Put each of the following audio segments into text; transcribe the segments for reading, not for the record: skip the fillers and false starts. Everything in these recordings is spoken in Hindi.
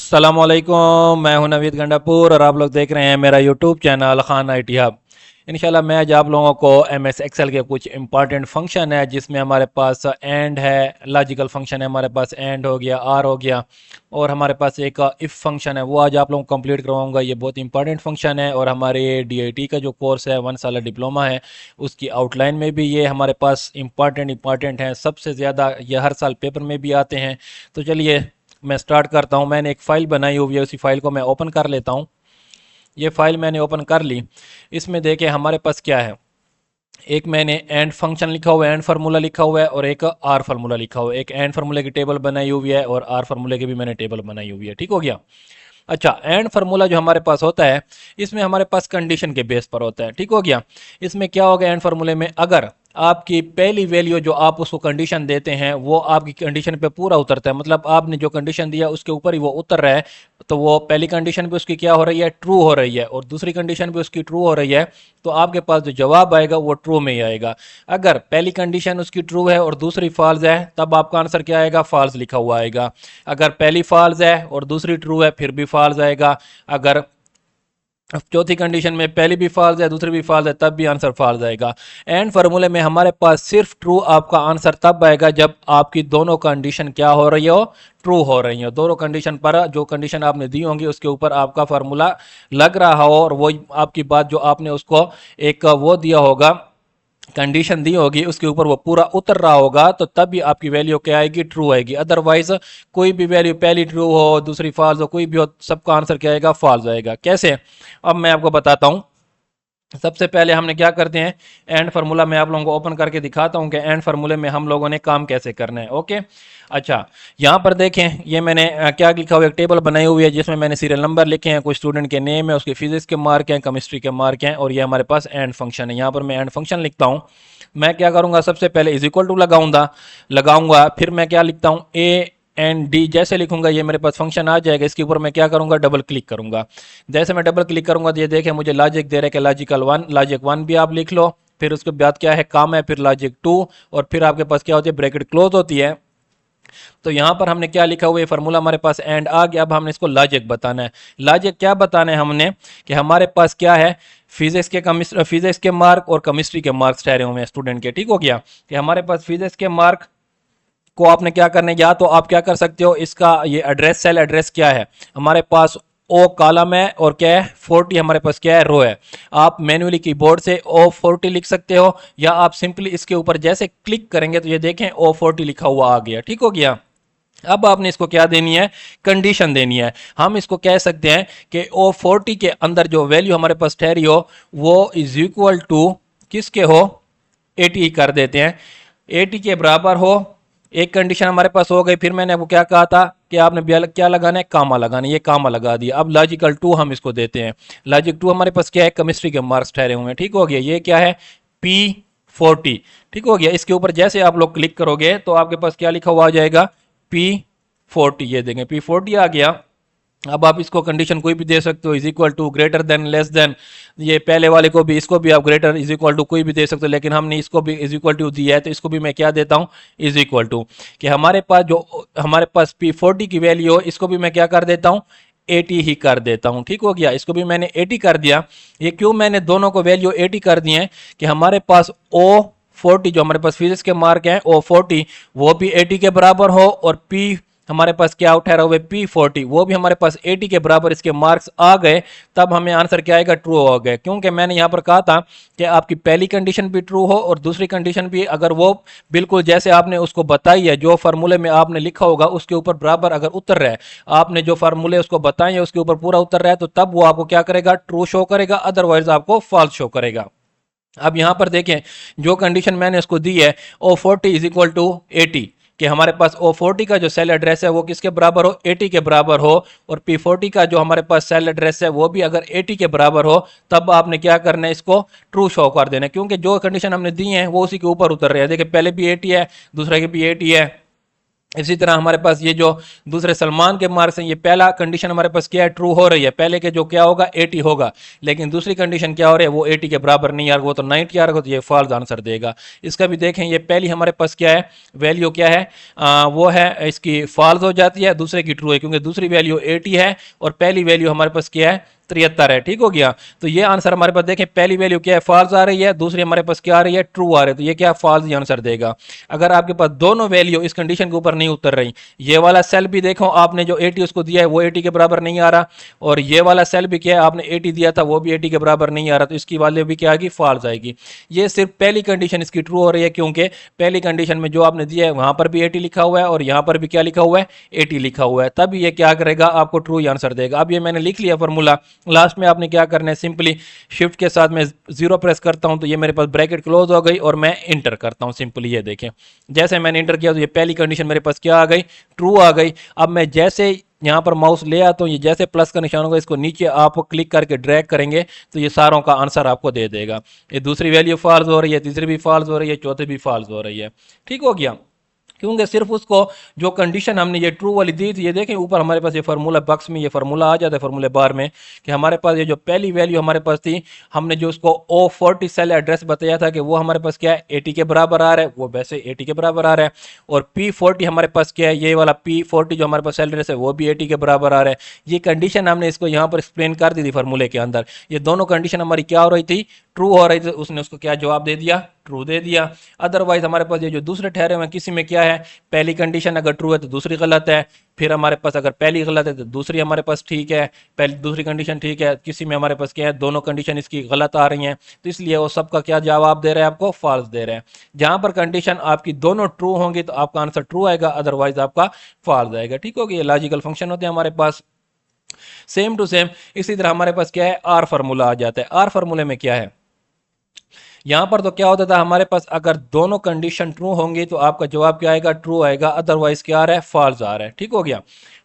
अस्सलामुअलैकुम, मैं हूं नवीद गंडापुर और आप लोग देख रहे हैं मेरा YouTube channel Khan IT hub. इंशाल्लाह मैं आज आप लोगों को एम एस एक्सेल के कुछ इंपॉर्टेंट फंक्शन है जिसमें हमारे पास एंड है, लॉजिकल फंक्शन है, हमारे पास एंड हो गया, आर हो गया और हमारे पास एक इफ़ फंक्शन है, वो आज आप लोगों को कंप्लीट करवाऊंगा। ये बहुत इंपॉर्टेंट फंक्शन है और हमारे डीआईटी का जो कोर्स है 1 साल डिप्लोमा है उसकी आउटलाइन में भी ये हमारे पास इंपॉर्टेंट हैं। सबसे ज़्यादा ये हर साल पेपर में भी आते हैं। तो चलिए मैं स्टार्ट करता हूं। मैंने एक फ़ाइल बनाई हुई है, उसी फाइल को मैं ओपन कर लेता हूं। ये फाइल मैंने ओपन कर ली। इसमें देखें हमारे पास क्या है। एक मैंने एंड फंक्शन लिखा हुआ है, एंड फार्मूला लिखा हुआ है और एक आर फार्मूला लिखा हुआ है। एक एंड फार्मूले की टेबल बनाई हुई है और आर फार्मूले की भी मैंने टेबल बनाई हुई है। ठीक हो गया। अच्छा, एंड फार्मूला जो हमारे पास होता है इसमें हमारे पास कंडीशन के बेस पर होता है। ठीक हो गया। इसमें क्या होगा एंड फार्मूले में, अगर आपकी पहली वैल्यू जो आप उसको कंडीशन देते हैं वो आपकी कंडीशन पे पूरा उतरता है, मतलब आपने जो कंडीशन दिया उसके ऊपर ही वो उतर रहा है, तो वो पहली कंडीशन भी उसकी क्या हो रही है, ट्रू हो रही है, और दूसरी कंडीशन भी उसकी ट्रू हो रही है, तो आपके पास जो जवाब आएगा वो ट्रू में ही आएगा। अगर पहली कंडीशन उसकी ट्रू है और दूसरी फॉल्स है तब आपका आंसर क्या आएगा, फॉल्स लिखा हुआ आएगा। अगर पहली फॉल्स है और दूसरी ट्रू है फिर भी फॉल्स आएगा। अगर चौथी कंडीशन में पहली भी फॉल्स है दूसरी भी फॉल्स है तब भी आंसर फॉल्स आएगा। एंड फार्मूले में हमारे पास सिर्फ ट्रू आपका आंसर तब आएगा जब आपकी दोनों कंडीशन क्या हो रही हो, ट्रू हो रही हो। दोनों कंडीशन पर जो कंडीशन आपने दी होंगी उसके ऊपर आपका फार्मूला लग रहा हो और वो आपकी बात जो आपने उसको एक वो दिया होगा, कंडीशन दी होगी, उसके ऊपर वो पूरा उतर रहा होगा, तो तब भी आपकी वैल्यू क्या आएगी, ट्रू आएगी। अदरवाइज कोई भी वैल्यू पहली ट्रू हो दूसरी फॉल्स हो, कोई भी हो, सबका आंसर क्या आएगा, फॉल्स आएगा। कैसे, अब मैं आपको बताता हूं। सबसे पहले हमने क्या करते हैं, एंड फार्मूला मैं आप लोगों को ओपन करके दिखाता हूं कि एंड फार्मूले में हम लोगों ने काम कैसे करना है। ओके। अच्छा, यहाँ पर देखें, ये मैंने क्या लिखा हुआ, एक टेबल बनाई हुई है जिसमें मैंने सीरियल नंबर लिखे हैं, कुछ स्टूडेंट के नेम है, उसके फिजिक्स के मार्क हैं, केमिस्ट्री के मार्क हैं, और ये हमारे पास एंड फंक्शन है। यहाँ पर मैं एंड फंक्शन लिखता हूँ। मैं क्या करूँगा, सबसे पहले इज इक्वल टू लगाऊंगा, फिर मैं क्या लिखता हूँ, ए एंड डी जैसे लिखूंगा ये मेरे पास फंक्शन आ जाएगा। इसके ऊपर मैं क्या करूंगा, डबल क्लिक करूंगा। जैसे मैं डबल क्लिक करूंगा तो ये देखें मुझे लॉजिक दे रहा है कि लॉजिक वन भी आप लिख लो, फिर उसके बाद क्या है, काम है, फिर लॉजिक टू, और फिर आपके पास क्या होती है, ब्रैकेट क्लोज होती है। तो यहां पर हमने क्या लिखा हुआ है, फार्मूला हमारे पास एंड आ गया। अब हमने इसको लॉजिक बताना है। लॉजिक क्या बताना है हमने, कि हमारे पास क्या है, फिजिक्स के मार्क और केमिस्ट्री के मार्क्स ठहरे हुए हैं स्टूडेंट के। ठीक हो गया, कि हमारे पास फिजिक्स के मार्क को आपने क्या करना है, या तो आप क्या कर सकते हो, इसका ये एड्रेस, सेल एड्रेस क्या है हमारे पास, ओ कॉलम है और क्या है, 40 हमारे पास क्या है, रो है। आप मैन्युअली कीबोर्ड से ओ 40 लिख सकते हो, या आप सिंपली इसके ऊपर जैसे क्लिक करेंगे तो ये देखें ओ 40 लिखा हुआ आ गया। ठीक हो गया। अब आपने इसको क्या देनी है, कंडीशन देनी है। हम इसको कह सकते हैं कि ओ 40 के अंदर जो वैल्यू हमारे पास ठहरी हो वो इज इक्वल टू किसके हो, 80 कर देते हैं, 80 के बराबर हो। एक कंडीशन हमारे पास हो गई। फिर मैंने आपको क्या कहा था कि आपने क्या लगाना है, कामा लगाना है, ये कामा लगा दिया। अब लॉजिकल टू हम इसको देते हैं। लॉजिक टू हमारे पास क्या है, केमिस्ट्री के मार्क्स ठहरे हुए हैं। ठीक हो गया, ये क्या है, P40। ठीक हो गया। इसके ऊपर जैसे आप लोग क्लिक करोगे तो आपके पास क्या लिखा हुआ आ जाएगा, P40। ये देंगे P40 आ गया। अब आप इसको कंडीशन कोई भी दे सकते हो, is equal to, greater than, less than. ये पहले वाले को भी, इसको भी आप ग्रेटर, इज इक्वल टू कोई भी दे सकते हो, लेकिन हमने इसको भी इज इक्वल टू दिया है तो इसको भी मैं क्या देता हूं, इज इक्वल टू। कि हमारे पास P40 की वैल्यू हो, इसको भी मैं क्या कर देता हूं, 80 ही कर देता हूं। ठीक हो गया, इसको भी मैंने 80 कर दिया। ये क्यों मैंने दोनों को वैल्यू 80 कर दी है, कि हमारे पास O40 जो हमारे पास फिजिक्स के मार्क हैं O40 वो भी 80 के बराबर हो, और P हमारे पास क्या ठहरा हुआ है, P40 वो भी हमारे पास 80 के बराबर इसके मार्क्स आ गए। तब हमें आंसर क्या आएगा, ट्रू हो गए। क्योंकि मैंने यहां पर कहा था कि आपकी पहली कंडीशन भी ट्रू हो और दूसरी कंडीशन भी, अगर वो बिल्कुल जैसे आपने उसको बताई है, जो फार्मूले में आपने लिखा होगा उसके ऊपर बराबर अगर उतर रहा है, आपने जो फार्मूले उसको बताए हैं उसके ऊपर पूरा उतर रहा है, तो तब वो आपको क्या करेगा, ट्रू शो करेगा, अदरवाइज आपको फॉल्स शो करेगा। अब यहां पर देखें, जो कंडीशन मैंने उसको दी है, O40 इज इक्वल टू 80, कि हमारे पास O40 का जो सेल एड्रेस है वो किसके बराबर हो, 80 के बराबर हो, और P40 का जो हमारे पास सेल एड्रेस है वो भी अगर 80 के बराबर हो, तब आपने क्या करना है, इसको ट्रू शो कर देना है। क्योंकि जो कंडीशन हमने दी है वो उसी के ऊपर उतर रहे हैं। देखिए पहले भी 80 है, दूसरे के भी 80 है, इसी तरह हमारे पास ये जो दूसरे सलमान के मार्क्स हैं, ये पहला कंडीशन हमारे पास क्या है, ट्रू हो रही है, पहले के जो क्या होगा 80 होगा, लेकिन दूसरी कंडीशन क्या हो रही है, वो 80 के बराबर नहीं आ रहा, वो तो 90 आ रहा, तो ये फॉल्स आंसर देगा। इसका भी देखें, ये पहली हमारे पास क्या है, वैल्यू क्या है, वो है इसकी फॉल्स हो जाती है, दूसरे की ट्रू है, क्योंकि दूसरी वैल्यू 80 है और पहली वैल्यू हमारे पास क्या है, 73 है। ठीक हो गया। तो ये आंसर हमारे पास देखें, पहली वैल्यू क्या है, फॉल्स आ रही है, दूसरी हमारे पास क्या आ रही है, ट्रू आ रही है, तो ये क्या फॉल्स ही आंसर देगा। अगर आपके पास दोनों वैल्यू इस कंडीशन के ऊपर नहीं उतर रही, ये वाला सेल भी देखो आपने जो 80 उसको दिया है वो 80 के बराबर नहीं आ रहा, और ये वाला सेल भी क्या है, आपने 80 दिया था वो भी 80 के बराबर नहीं आ रहा, तो इसकी वैल्यू भी क्या आएगी, फॉल्स आएगी। ये सिर्फ पहली कंडीशन इसकी ट्रू हो रही है, क्योंकि पहली कंडीशन में जो आपने दिया है वहां पर भी 80 लिखा हुआ है और यहां पर भी क्या लिखा हुआ है, 80 लिखा हुआ है, तब ये क्या करेगा, आपको ट्रू आंसर देगा। अब ये मैंने लिख लिया फॉर्मूला, लास्ट में आपने क्या करना है, सिंपली शिफ्ट के साथ में 0 प्रेस करता हूं तो ये मेरे पास ब्रैकेट क्लोज हो गई और मैं इंटर करता हूं सिंपली। ये देखें, जैसे मैंने इंटर किया तो ये पहली कंडीशन मेरे पास क्या आ गई, ट्रू आ गई। अब मैं जैसे यहां पर माउस ले आता हूं, ये जैसे प्लस का निशान होगा, इसको नीचे आप क्लिक करके ड्रैग करेंगे तो ये सारों का आंसर आपको दे देगा। ये दूसरी वैल्यू फॉल्स हो रही है, तीसरी भी फॉल्स हो रही है, चौथी भी फॉल्स हो रही है। ठीक हो गया, क्योंकि सिर्फ उसको जो कंडीशन हमने ये ट्रू वाली दी थी, ये देखें ऊपर हमारे पास ये फार्मूला बॉक्स में ये फार्मूला आ जाता है फार्मूले बार में, कि हमारे पास ये जो पहली वैल्यू हमारे पास थी, हमने जो उसको O40 सेल एड्रेस बताया था कि वो हमारे पास क्या है, 80 के बराबर आ रहा है, वो वैसे 80 के बराबर आ रहा है, और P40 हमारे पास क्या है, ये वाला P40 जो हमारे पास सेल एड्रेस है वो भी 80 के बराबर आ रहा है। ये कंडीशन हमने इसको यहाँ पर एक्सप्लेन कर दी थी फार्मूले के अंदर। ये दोनों कंडीशन हमारी क्या हो रही थी, ट्रू हो रही थी, उसने उसको क्या जवाब दे दिया, ट्रू दे दिया। अदरवाइज हमारे पास ये जो दूसरे ठहरे हुए किसी में क्या है, पहली कंडीशन अगर ट्रू है तो दूसरी गलत है, फिर हमारे पास अगर पहली गलत है तो दूसरी हमारे पास ठीक है, पहली दूसरी कंडीशन ठीक है, किसी में हमारे पास क्या है, दोनों कंडीशन इसकी गलत आ रही हैं, तो इसलिए वो सबका क्या जवाब दे रहे हैं, आपको फॉल्स दे रहे हैं। जहां पर कंडीशन आपकी दोनों ट्रू होंगी तो आपका आंसर ट्रू आएगा, अदरवाइज आपका फॉल्स आएगा। ठीक होगी, ये लॉजिकल फंक्शन होते हैं हमारे पास। सेम टू सेम इसी तरह हमारे पास क्या है, आर फार्मूला आ जाता है। आर फार्मूले में क्या है, यहां पर तो क्या होता था हमारे पास, अगर दोनों कंडीशन ट्रू होंगी तो आपका जवाब क्या आएगा, ट्रू आएगा, अदरवाइज क्या आ रहा है, फॉल्स आ रहा है। ठीक हो गया।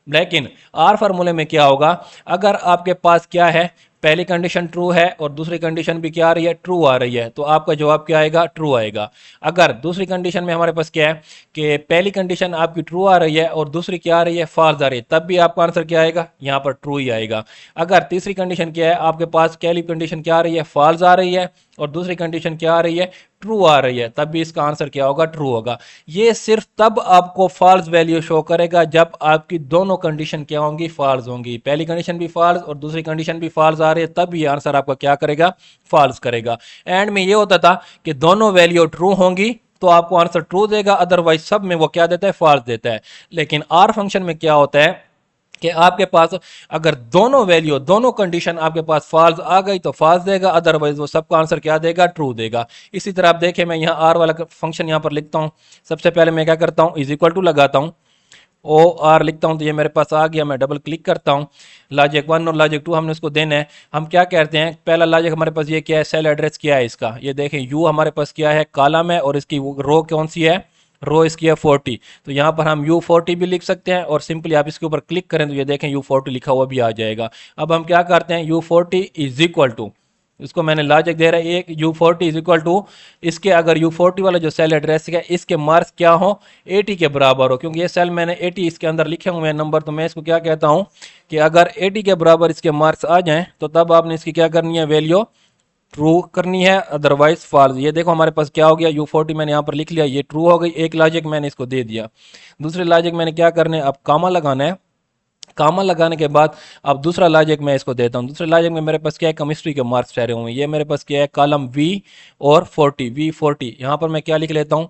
लेकिन आर फार्मूले में क्या होगा, अगर आपके पास क्या है, पहली कंडीशन ट्रू है और दूसरी कंडीशन भी क्या आ रही है, ट्रू आ रही है, तो आपका जवाब क्या आएगा, ट्रू आएगा। अगर दूसरी कंडीशन में हमारे पास क्या है कि पहली कंडीशन आपकी ट्रू आ रही है और दूसरी क्या आ रही है, फॉल्स आ रही है, तब भी आपका आंसर क्या आएगा, यहाँ पर ट्रू ही आएगा। अगर तीसरी कंडीशन क्या है, आपके पास पहली कंडीशन क्या आ रही है, फॉल्स आ रही है, और दूसरी कंडीशन क्या आ रही है, ट्रू आ रही है, तब भी इसका आंसर क्या होगा, ट्रू होगा। ये सिर्फ तब आपको फॉल्स वैल्यू शो करेगा जब आपकी दोनों कंडीशन क्या होंगी, फॉल्स होंगी, पहली कंडीशन भी फॉल्स और दूसरी कंडीशन भी फॉल्स आ रही है, तब ये आंसर आपका क्या करेगा, फॉल्स करेगा। एंड में ये होता था कि दोनों वैल्यू ट्रू होंगी तो आपको आंसर ट्रू देगा, अदरवाइज सब में वो क्या देता है, फॉल्स देता है। लेकिन आर फंक्शन में क्या होता है कि आपके पास अगर दोनों वैल्यू दोनों कंडीशन आपके पास फॉल्स आ गई तो फॉल्स देगा, अदरवाइज वो सबका आंसर क्या देगा, ट्रू देगा। इसी तरह आप देखें, मैं यहाँ आर वाला फंक्शन यहाँ पर लिखता हूँ। सबसे पहले मैं क्या करता हूँ, इज इक्वल टू लगाता हूँ, ओ आर लिखता हूँ, तो ये मेरे पास आ गया। मैं डबल क्लिक करता हूँ, लॉजिक 1 और लॉजिक 2 हमने उसको देना है। हम क्या कहते हैं, पहला लॉजिक हमारे पास ये क्या है, सेल एड्रेस क्या है इसका, ये देखें यू हमारे पास क्या है, कॉलम है, और इसकी रो कौन सी है, रो इसकी है 40। तो यहाँ पर हम U40 भी लिख सकते हैं, और सिंपली आप इसके ऊपर क्लिक करें तो ये देखें U40 लिखा हुआ भी आ जाएगा। अब हम क्या करते हैं, U40 इज इक्वल टू, इसको मैंने लॉजिक दे रहा है एक, U40 इज इक्वल टू, इसके अगर U40 वाला जो सेल एड्रेस है इसके मार्क्स क्या हो, 80 के बराबर हो, क्योंकि ये सेल मैंने 80 इसके अंदर लिखे हुए हैं नंबर, तो मैं इसको क्या कहता हूँ कि अगर 80 के बराबर इसके मार्क्स आ जाएं तो तब आपने इसकी क्या करनी है, वैल्यू ट्रू करनी है, अदरवाइज फॉल्स। ये देखो हमारे पास क्या हो गया, U40 मैंने यहाँ पर लिख लिया, ये ट्रू हो गई, एक लॉजिक मैंने इसको दे दिया। दूसरे लॉजिक मैंने क्या करना है, अब कामा लगाना है, कामा लगाने के बाद अब दूसरा लॉजिक मैं इसको देता हूँ। दूसरे लॉजिक में मेरे पास क्या है, केमिस्ट्री के मार्क्स ठहरे हुए हैं, ये मेरे पास क्या है, कॉलम V और 40, V40, यहाँ पर मैं क्या लिख लेता हूँ,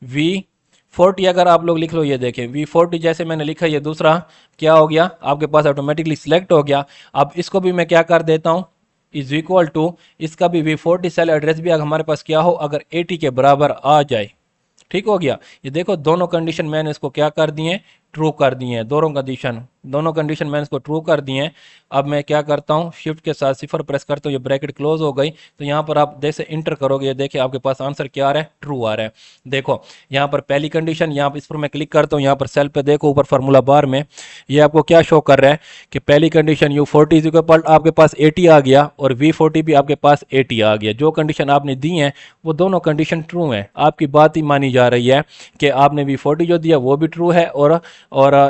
V40 अगर आप लोग लिख लो, ये देखें V40 जैसे मैंने लिखा, ये दूसरा क्या हो गया, आपके पास ऑटोमेटिकली सिलेक्ट हो गया। अब इसको भी मैं क्या कर देता हूँ, इज इक्वल टू, इसका भी V40 सेल एड्रेस भी अगर हमारे पास क्या हो, अगर 80 के बराबर आ जाए। ठीक हो गया। ये देखो दोनों कंडीशन मैंने इसको क्या कर दिए, ट्रू कर दिए हैं, दोनों कंडीशन दोनों कंडीशन मैंने इसको ट्रू कर दिए हैं। अब मैं क्या करता हूँ, शिफ्ट के साथ 0 प्रेस करता हूँ, ये ब्रैकेट क्लोज हो गई। तो यहाँ पर आप जैसे इंटर करोगे, ये देखिए आपके पास आंसर क्या आ रहा है, ट्रू आ रहा है। देखो यहाँ पर पहली कंडीशन, यहाँ पर इस पर मैं क्लिक करता हूँ, यहाँ पर सेल पे देखो ऊपर फार्मूला बार में ये आपको क्या शो कर रहा है कि पहली कंडीशन U40 इज इक्वल आपके पास 80 आ गया और V40 भी आपके पास 80 आ गया। जो कंडीशन आपने दी है वो दोनों कंडीशन ट्रू है। आपकी बात ही मानी जा रही है कि आपने V40 जो दिया वो भी ट्रू है और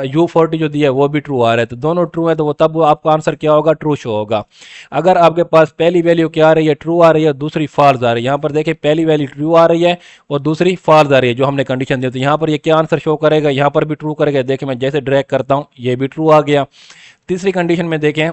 U40 जो दिया है वो भी ट्रू आ रहा है। तो दोनों ट्रू है, तो वो तब आपका आंसर क्या होगा, ट्रू शो होगा। अगर आपके पास पहली वैल्यू क्या आ रही है, ट्रू आ रही है, दूसरी फॉल्स आ रही है, यहाँ पर देखिए पहली वैल्यू ट्रू आ रही है और दूसरी फॉल्स आ रही है जो हमने कंडीशन दी। तो यहाँ पर ये क्या आंसर शो करेगा, यहाँ पर भी ट्रू करेगा। देखिए मैं जैसे ड्रैग करता हूँ ये भी ट्रू आ गया। तीसरी कंडीशन में देखें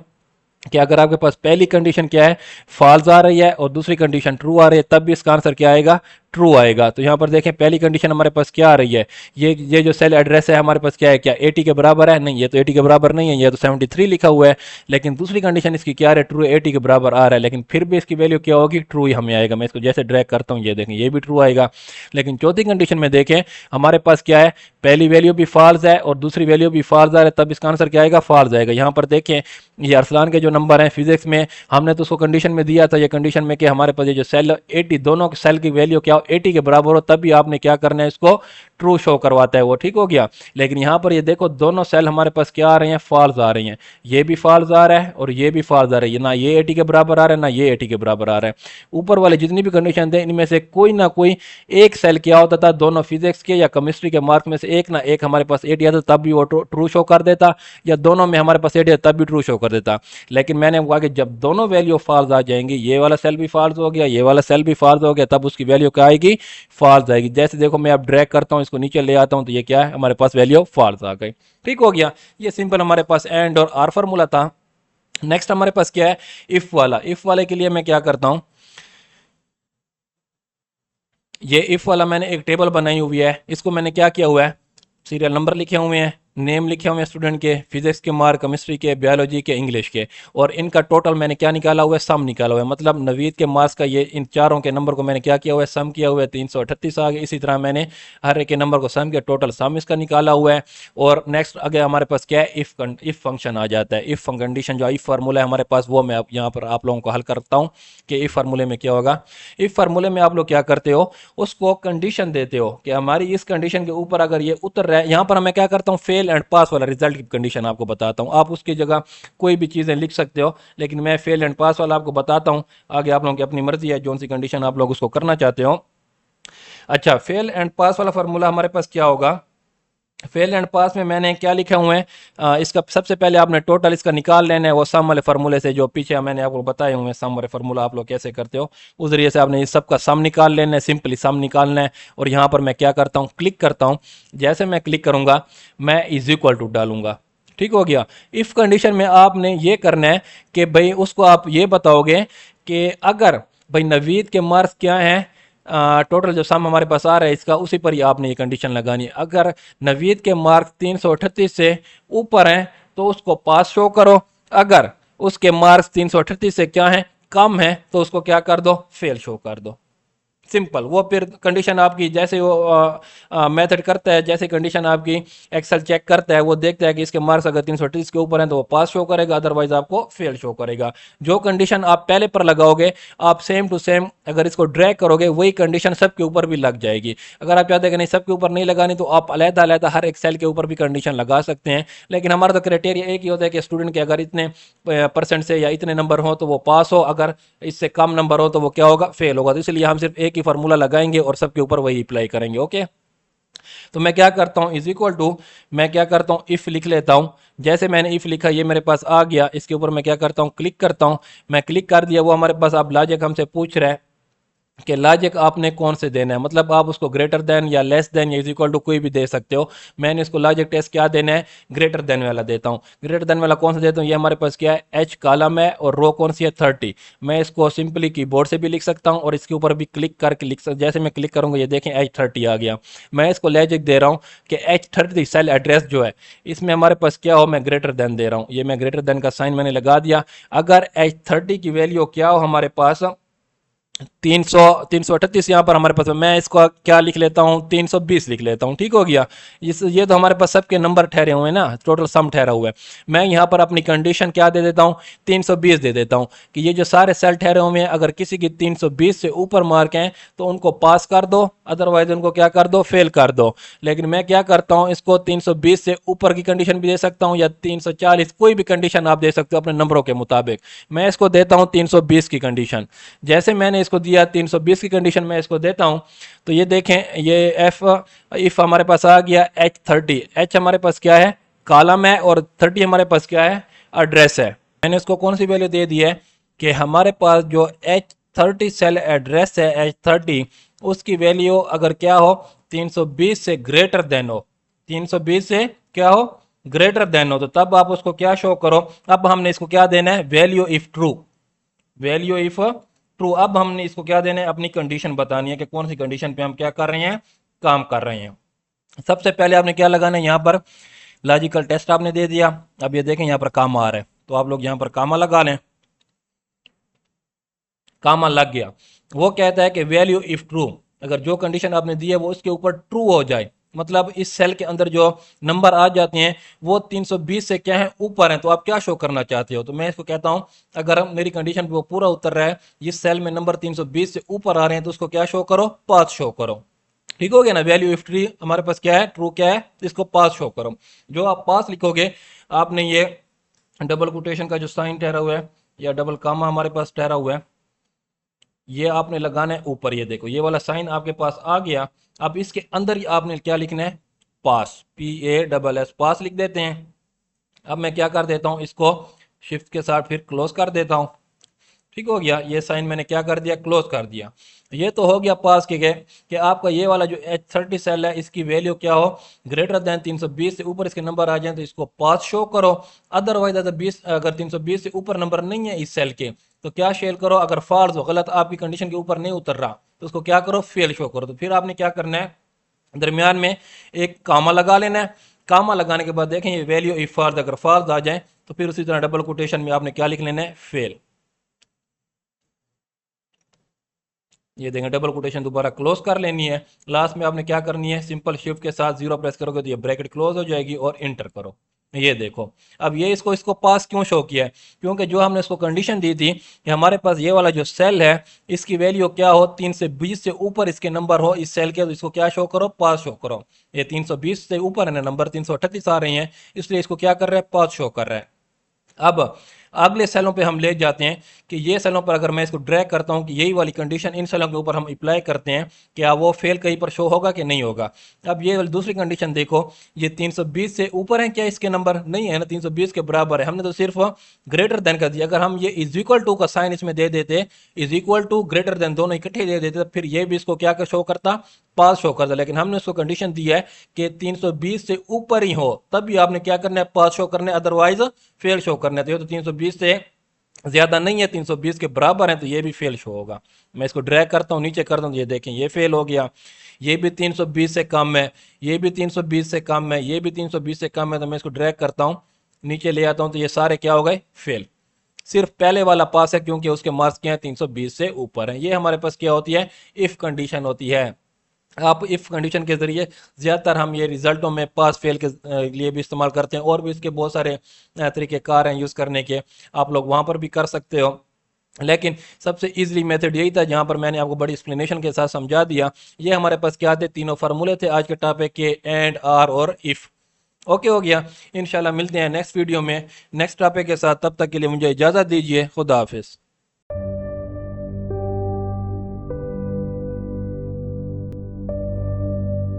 कि अगर आपके पास पहली कंडीशन क्या है, फॉल्स आ रही है और दूसरी कंडीशन ट्रू आ रही है, तब भी इसका आंसर क्या आएगा, ट्रू आएगा। तो यहाँ पर देखें पहली कंडीशन हमारे पास क्या आ रही है, ये जो सेल एड्रेस है हमारे पास क्या है, क्या 80 के बराबर है, नहीं ये तो 80 के बराबर नहीं है, ये तो 73 लिखा हुआ है। लेकिन दूसरी कंडीशन इसकी क्या है, ट्रू 80 के बराबर आ रहा है, लेकिन फिर भी इसकी वैल्यू क्या होगी, ट्रू ही हमें आएगा। मैं इसको जैसे ड्रैग करता हूँ ये देखें ये भी ट्रू आएगा। लेकिन चौथी कंडीशन में देखें हमारे पास क्या है, पहली वैल्यू भी फॉल्स है और दूसरी वैल्यू भी फॉल्स आ रहा है, तब इसका आंसर क्या आएगा, फॉल्स आएगा। यहाँ पर देखें ये अरसलान के जो नंबर हैं फिजिक्स में हमने तो उसको कंडीशन में दिया था, ये कंडीशन में कि हमारे पास ये जो सेल 80 दोनों सेल की वैल्यू क्या हो 80 के बराबर हो, तब भी आपने क्या करना है, इसको ट्रू शो करवाता है वो, ठीक हो गया। लेकिन यहाँ पर ये देखो दोनों सेल हमारे पास क्या आ रही हैं, फॉल्स आ रही हैं। ये भी फॉल्स आ रहा है और ये भी फॉल्स आ रही है, ना ये 80 के बराबर आ रहा है ना ये 80 के बराबर आ रहा है। ऊपर वाले जितनी भी कंडीशन थे इनमें से कोई ना कोई एक सेल क्या होता था, दोनों फिजिक्स के या केमिस्ट्री के मार्क्स में से एक ना एक हमारे पास 80 आता तब भी वो ट्रू शो कर देता, या दोनों में हमारे पास 80 तब भी ट्रू शो कर देता। लेकिन मैंने कहा कि जब दोनों वैल्यू फॉल्स आ जाएंगी, ये वाला सेल भी फॉल्स हो गया, ये वाला सेल भी फॉल्स हो गया, तब उसकी वैल्यू क्या आएगी, फॉल्स आएगी। जैसे देखो मैं अब ड्रैग करता हूं इसको नीचे ले आता हूं, तो ये क्या है, हमारे पास वैल्यू फॉल्स आ गई, ठीक हो गया। ये सिंपल हमारे पास एंड और आर फार्मूला था। नेक्स्ट हमारे पास क्या है, इफ वाला। इफ वाले के लिए मैं क्या करता हूं, ये इफ वाला मैंने एक टेबल बनाई हुई है, इसको मैंने क्या किया हुआ है, सीरियल नंबर लिखे हुए हैं, नेम लिखे हुए हैं स्टूडेंट के, फिजिक्स के मार्क, केमिस्ट्री के, बायोलॉजी के, इंग्लिश के, और इनका टोटल मैंने क्या निकाला हुआ है, सम निकाला हुआ है। मतलब नवीद के मार्क्स का ये इन चारों के नंबर को मैंने क्या किया हुआ है, सम किया हुआ है, 338 आ गए। इसी तरह मैंने हर एक के नंबर को सम किया, टोटल सम इसका निकाला हुआ है। और नेक्स्ट आगे हमारे पास क्या है, इफ फंक्शन आ जाता है। इफ कंडीशन जो इफ फार्मूला है हमारे पास, वो मैं यहाँ पर आप लोगों को हल करता हूँ कि इफ फार्मूले में क्या होगा। इफ फार्मूले में आप लोग क्या करते हो, उसको कंडीशन देते हो कि हमारी इस कंडीशन के ऊपर अगर ये उतर रहा है, यहाँ पर मैं क्या करता हूँ, फेल एंड पास वाला रिजल्ट की कंडीशन आपको बताता हूँ। आप उसकी जगह कोई भी चीज़ें लिख सकते हो, लेकिन मैं फेल एंड पास वाला आपको बताता हूँ। आगे आप लोगों की अपनी मर्जी है जो सी कंडीशन आप लोग उसको करना चाहते हो। अच्छा, फेल एंड पास वाला फार्मूला हमारे पास क्या होगा, फेल एंड पास में मैंने क्या लिखा हुआ है, इसका सबसे पहले आपने टोटल इसका निकाल लेना है वो सम वाले फार्मूले से, जो पीछे मैंने आपको बताए हुए हैं सम वाले फार्मूला आप लोग कैसे करते हो, उस जरिए से आपने इस सबका सम निकाल लेना है, सिंपली सम निकालना है। और यहाँ पर मैं क्या करता हूँ, क्लिक करता हूँ। जैसे मैं क्लिक करूँगा मैं इज इक्वल टू डालूंगा, ठीक हो गया। इफ कंडीशन में आपने ये करना है कि भाई उसको आप ये बताओगे कि अगर भाई नवीद के मार्क्स क्या हैं, टोटल जो सम हमारे पास आ रहा है इसका, उसी पर ही आपने ये कंडीशन लगानी है। अगर नवीद के मार्क्स 338 से ऊपर हैं तो उसको पास शो करो, अगर उसके मार्क्स 338 से क्या है, कम है, तो उसको क्या कर दो, फेल शो कर दो। सिंपल। वो फिर कंडीशन आपकी जैसे वो मेथड करता है, जैसे कंडीशन आपकी एक्सेल चेक करता है, वो देखता है कि इसके मार्क्स अगर 330 के ऊपर हैं तो वो पास शो करेगा, अदरवाइज आपको फेल शो करेगा। जो कंडीशन आप पहले पर लगाओगे आप सेम टू सेम अगर इसको ड्रैग करोगे वही कंडीशन सबके ऊपर भी लग जाएगी। अगर आप चाहते हैं कि नहीं सबके ऊपर नहीं लगानी, तो आप अलग अलग हर एक सेल के ऊपर भी कंडीशन लगा सकते हैं। लेकिन हमारा तो क्राइटेरिया एक ही होता है कि स्टूडेंट के अगर इतने परसेंट से या इतने नंबर हो तो वो पास हो, अगर इससे कम नंबर हो तो वो क्या होगा, फेल होगा। तो इसलिए हम सिर्फ एक ही फार्मूला लगाएंगे और सबके ऊपर वही अप्लाई करेंगे। ओके, तो मैं क्या करता हूं, इज इक्वल टू, मैं क्या करता हूं, इफ लिख लेता हूं। जैसे मैंने इफ लिखा ये मेरे पास आ गया, इसके ऊपर मैं क्या करता हूं, क्लिक करता हूं। मैं क्लिक कर दिया, वो हमारे पास अब लॉजिक हमसे पूछ रहा है कि लॉजिक आपने कौन से देना है, मतलब आप उसको ग्रेटर देन या लेस देन या इज इक्वल टू कोई भी दे सकते हो। मैंने इसको लॉजिक टेस्ट क्या देना है, ग्रेटर देन वाला देता हूँ। ग्रेटर देन वाला कौन सा देता हूँ, ये हमारे पास क्या है, एच कॉलम है और रो कौन सी है, 30। मैं इसको सिंपली कीबोर्ड से भी लिख सकता हूँ और इसके ऊपर भी क्लिक करके लिख सकता। जैसे मैं क्लिक करूँगा ये देखें H30 आ गया। मैं इसको लॉजिक दे रहा हूँ कि H30 सेल एड्रेस जो है इसमें हमारे पास क्या हो, मैं ग्रेटर देन दे रहा हूँ। ये मैं ग्रेटर देन का साइन मैंने लगा दिया। अगर H30 की वैल्यू क्या हो हमारे पास, 338 यहाँ पर हमारे पास है। मैं इसको क्या लिख लेता हूँ, 320 लिख लेता हूँ। ठीक हो गया। ये तो हमारे पास सबके नंबर ठहरे हुए हैं ना, टोटल सम ठहरा हुआ है। मैं यहाँ पर अपनी कंडीशन क्या दे देता हूँ, 320 दे देता हूँ कि ये जो सारे सेल ठहरे हुए हैं अगर किसी की 320 से ऊपर मार्क हैं तो उनको पास कर दो, अदरवाइज उनको क्या कर दो, फेल कर दो। लेकिन मैं क्या करता हूँ, इसको 320 से ऊपर की कंडीशन भी दे सकता हूँ या 340, कोई भी कंडीशन आप दे सकते हो अपने नंबरों के मुताबिक। मैं इसको देता हूँ 320 की कंडीशन। जैसे मैंने इसको दिया 320 की कंडीशन में इसको देता हूं, तो ये देखें, ये एफ इफ हमारे पास आ गया H30। एच हमारे पास क्या है, कॉलम है, और 30 हमारे पास क्या है, एड्रेस है। मैंने इसको कौन सी वैल्यू दे दी है कि हमारे पास जो H30 सेल एड्रेस है H30, उसकी वैल्यू अगर क्या हो, 320 से ग्रेटर देन हो, 320 से क्या हो, ग्रेटर देन हो, तो तब आप उसको क्या शो करो। अब हमने इसको क्या देना है, value if true, value if true. अब हमने इसको क्या देना है, अपनी कंडीशन बतानी है कि कौन सी कंडीशन पे हम क्या कर रहे हैं, काम कर रहे हैं। सबसे पहले आपने क्या लगाना है, यहाँ पर लॉजिकल टेस्ट आपने दे दिया। अब ये देखें यहाँ पर कामा आ रहा है, तो आप लोग यहाँ पर कामा लगा लें। कामा लग गया। वो कहता है कि वैल्यू इफ ट्रू, अगर जो कंडीशन आपने दी है वो उसके ऊपर ट्रू हो जाए, मतलब इस सेल के अंदर जो नंबर आ जाते हैं वो 320 से क्या है, ऊपर हैं, तो आप क्या शो करना चाहते हो। तो मैं इसको कहता हूं, अगर हम मेरी कंडीशन पे वो पूरा उतर रहा है, इस सेल में नंबर 320 से ऊपर आ रहे हैं, तो उसको क्या शो करो, पास शो करो। ठीक हो गया ना। वैल्यू इफ ट्री हमारे पास क्या है, ट्रू क्या है, इसको पास शो करो। जो आप पास लिखोगे, आपने ये डबल कोटेशन का जो साइन ठहरा हुआ है या डबल कामा हमारे पास ठहरा हुआ है, ये आपने लगाना है ऊपर। ये देखो, ये वाला साइन आपके पास आ गया। अब इसके अंदर ही आपने क्या लिखना है, पास, PASS, पास लिख देते हैं। अब मैं क्या कर देता हूं, इसको शिफ्ट के साथ फिर क्लोज कर देता हूं। ठीक हो गया। ये साइन मैंने क्या कर दिया, क्लोज कर दिया। ये तो हो गया पास के गए कि आपका ये वाला जो H30 सेल है इसकी वैल्यू क्या हो, ग्रेटर देन 320 से ऊपर इसके नंबर आ जाए तो इसको पास शो करो। अदरवाइज अगर 320 से ऊपर नंबर नहीं है इस सेल के, तो क्या शेल करो, अगर फॉल्स हो, गलत आपकी कंडीशन के ऊपर नहीं उतर रहा, तो उसको क्या करो, फेल शो करो। तो फिर आपने क्या करना है, दरमियान में एक कामा लगा लेना है। कामा लगाने के बाद देखें ये वैल्यू इफ फॉल्स, अगर फॉल्स आ जाए तो फिर उसी तरह डबल कोटेशन में आपने क्या लिख लेना है, फेल। ये देखें, डबल कोटेशन दोबारा क्लोज कर लेनी है। लास्ट में आपने क्या करनी है, सिंपल शिफ्ट के साथ 0 प्रेस करोगे तो ये ब्रैकेट क्लोज हो जाएगी और इंटर करो। ये देखो, अब ये इसको इसको पास क्यों शो किया है, क्योंकि जो हमने इसको कंडीशन दी थी कि हमारे पास ये वाला जो सेल है इसकी वैल्यू क्या हो, 320 से ऊपर इसके नंबर हो इस सेल के, तो इसको क्या शो करो, पास शो करो। ये 320 से ऊपर है ना, नंबर 338 आ रहे हैं, इसलिए इसको क्या कर रहा है, पास शो कर रहा है। अब अगले सेलों पे हम ले जाते हैं कि ये सेलों पर अगर मैं इसको ड्रैग करता हूं कि यही वाली कंडीशन इन सेलों के ऊपर हम अप्लाई करते हैं, क्या वो फेल कहीं पर शो होगा कि नहीं होगा। अब ये वाली दूसरी कंडीशन देखो, ये 320 से ऊपर है क्या, इसके नंबर नहीं है ना, 320 के बराबर है, हमने तो सिर्फ ग्रेटर देन कर दिया। अगर हम ये इज इक्वल टू का साइन इसमें दे देते, is equal to greater than दोनों इकट्ठे दे देते, तो फिर ये भी इसको क्या शो करता, पास शो करता। लेकिन हमने उसको कंडीशन दी है कि 320 से ऊपर ही हो, तभी आपने क्या करना है, पास शो करना है, अदरवाइज फेल शो करना है। तो ये तो 320 से ज्यादा नहीं है, 320 के बराबर है, तो ये भी फेल शो होगा। मैं इसको ड्रैग करता हूं, नीचे करता हूं, ये देखें ये फेल हो गया। ये भी 320 से कम है, ये भी 320 से कम है, ये भी 320 से कम है। तो मैं इसको ड्रैग करता हूं, नीचे ले आता हूं, तो ये सारे क्या हो गए, फेल। सिर्फ पहले वाला पास है क्योंकि उसके मार्क्स क्या है, 320 से ऊपर है। ये हमारे पास क्या होती है, इफ कंडीशन होती है। आप इफ कंडीशन के जरिए ज़्यादातर हम ये रिजल्टों में पास फेल के लिए भी इस्तेमाल करते हैं, और भी इसके बहुत सारे तरीक़ेकार हैं यूज़ करने के, आप लोग वहाँ पर भी कर सकते हो। लेकिन सबसे इजीली मेथड यही था जहाँ पर मैंने आपको बड़ी एक्सप्लेनेशन के साथ समझा दिया। ये हमारे पास क्या थे, तीनों फार्मूले थे आज के टॉपिक के, एंड, आर और इफ़। ओके हो गया। इंशाल्लाह मिलते हैं नेक्स्ट वीडियो में नेक्स्ट टॉपिक के साथ, तब तक के लिए मुझे इजाज़त दीजिए। खुदा हाफिज़।